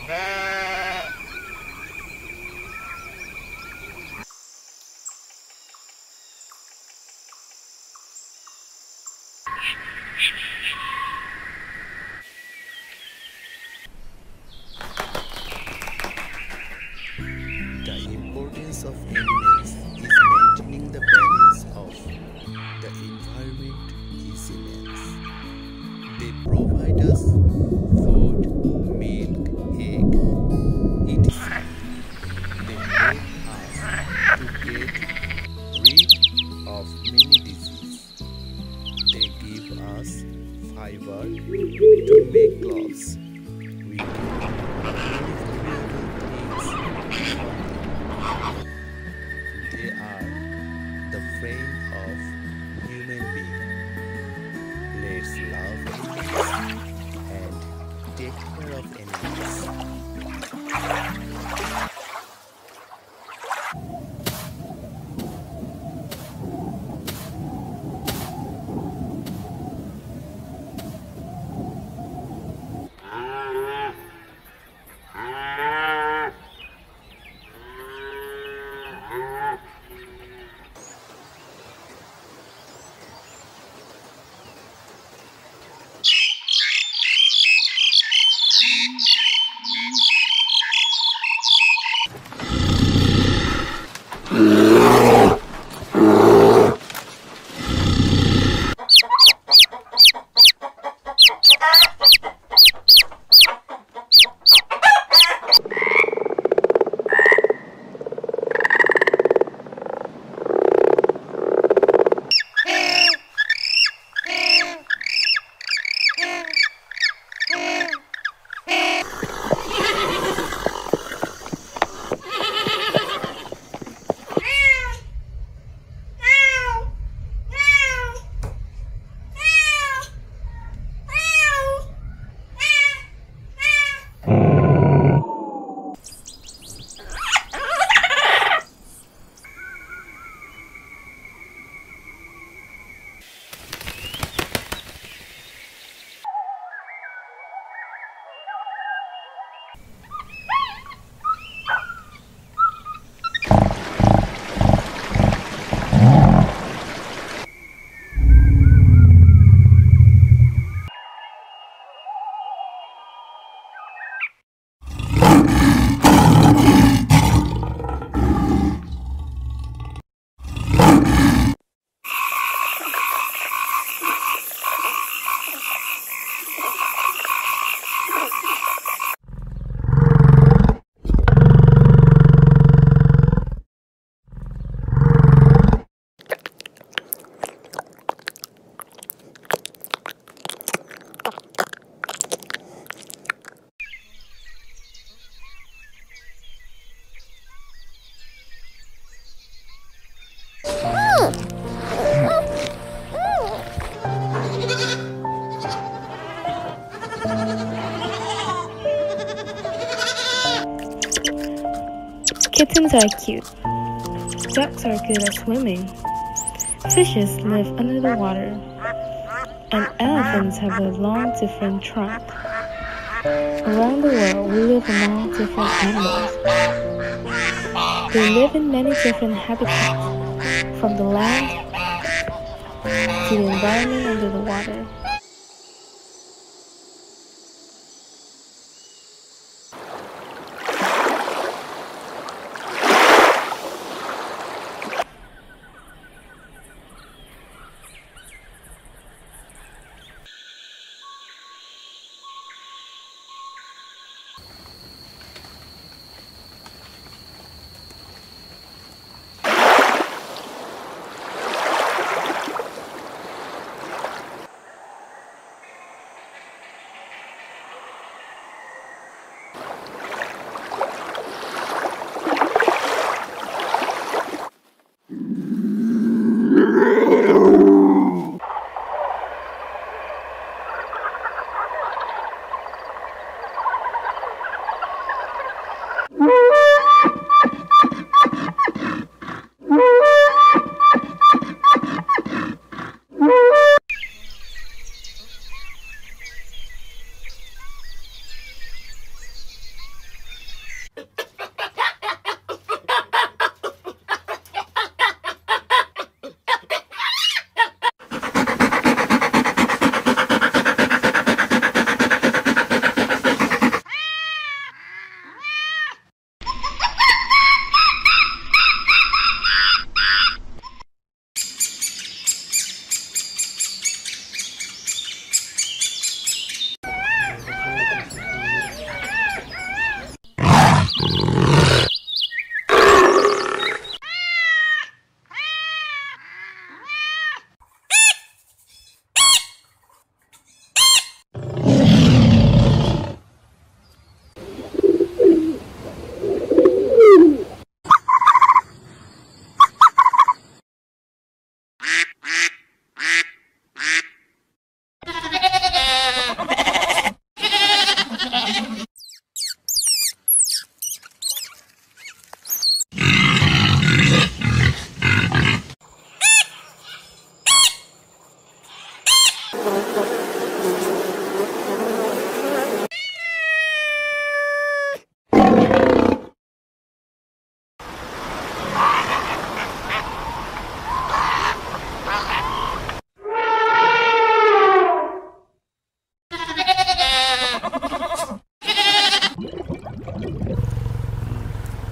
The importance of animals is maintaining the balance of the environment is immense. They provide us food, milk, egg, etc. They help us to get rid of many diseases. They give us fiber to make clothes. We get many valuable things from them. They are the friend of human being. Let's love animals and take care of animals. Kittens are cute. Ducks are good at swimming. Fishes live under the water. And elephants have a long, different trunk. Around the world, we live among different animals. They live in many different habitats, from the land to the environment under the water.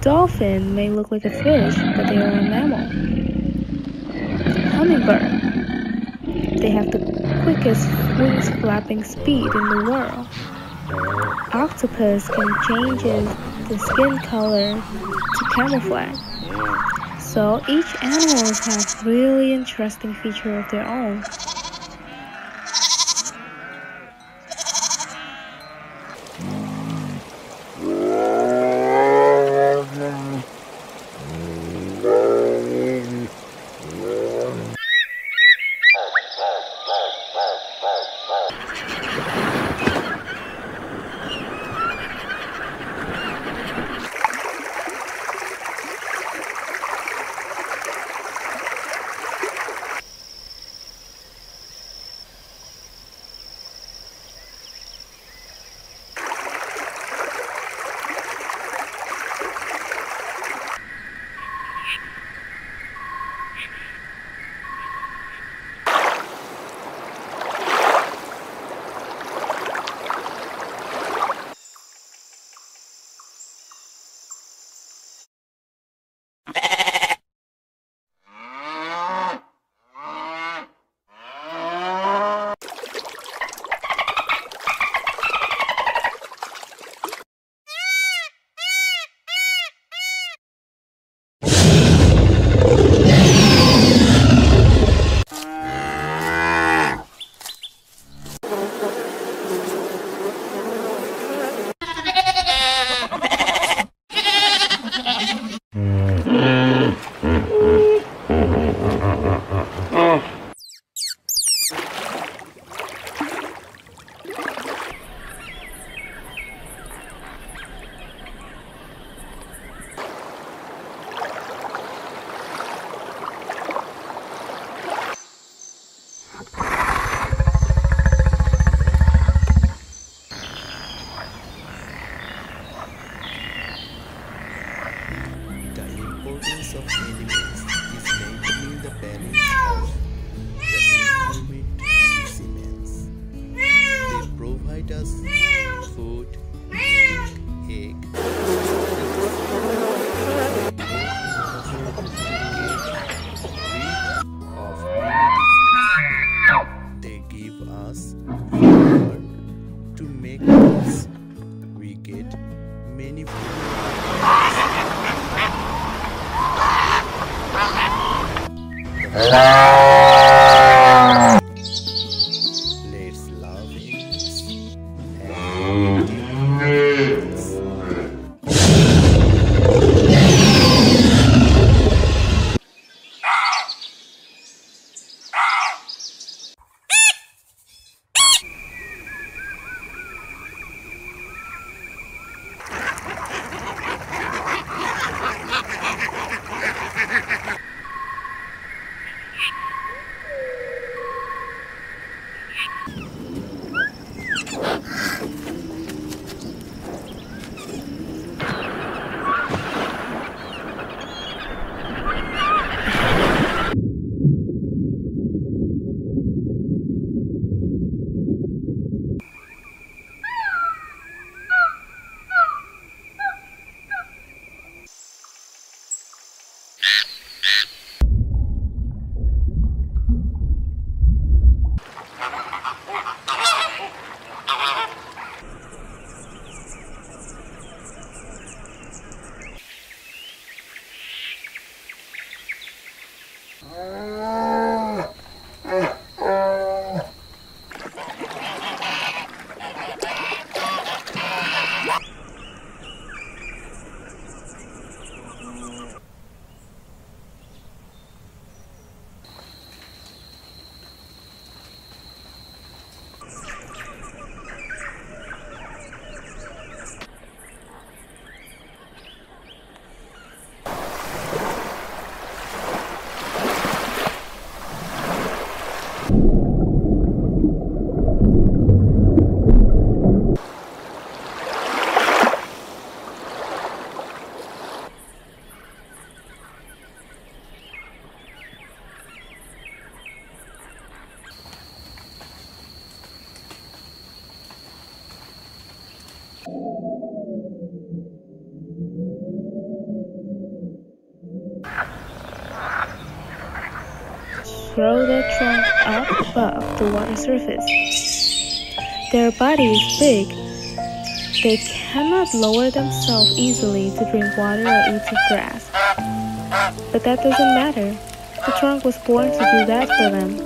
Dolphin may look like a fish, but they are a mammal. Hummingbird. They have the quickest wings flapping speed in the world. Octopus can change the skin color to camouflage. So each animal has really interesting feature of their own. The importance of animals is maintaining the balance of the environment is immense. They provide us food, milk, egg, of many diseases. They give us power to make things. We get many let's love animals and animals. grow their trunk up above the water surface. Their body is big. They cannot lower themselves easily to drink water or eat the grass. But that doesn't matter. The trunk was born to do that for them.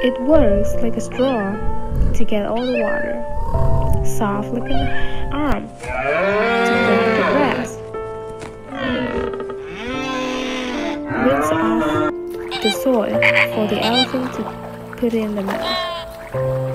It works like a straw to get all the water, soft like an arm to pick the grass. Rinse off the soil for the elephant to put in the mouth.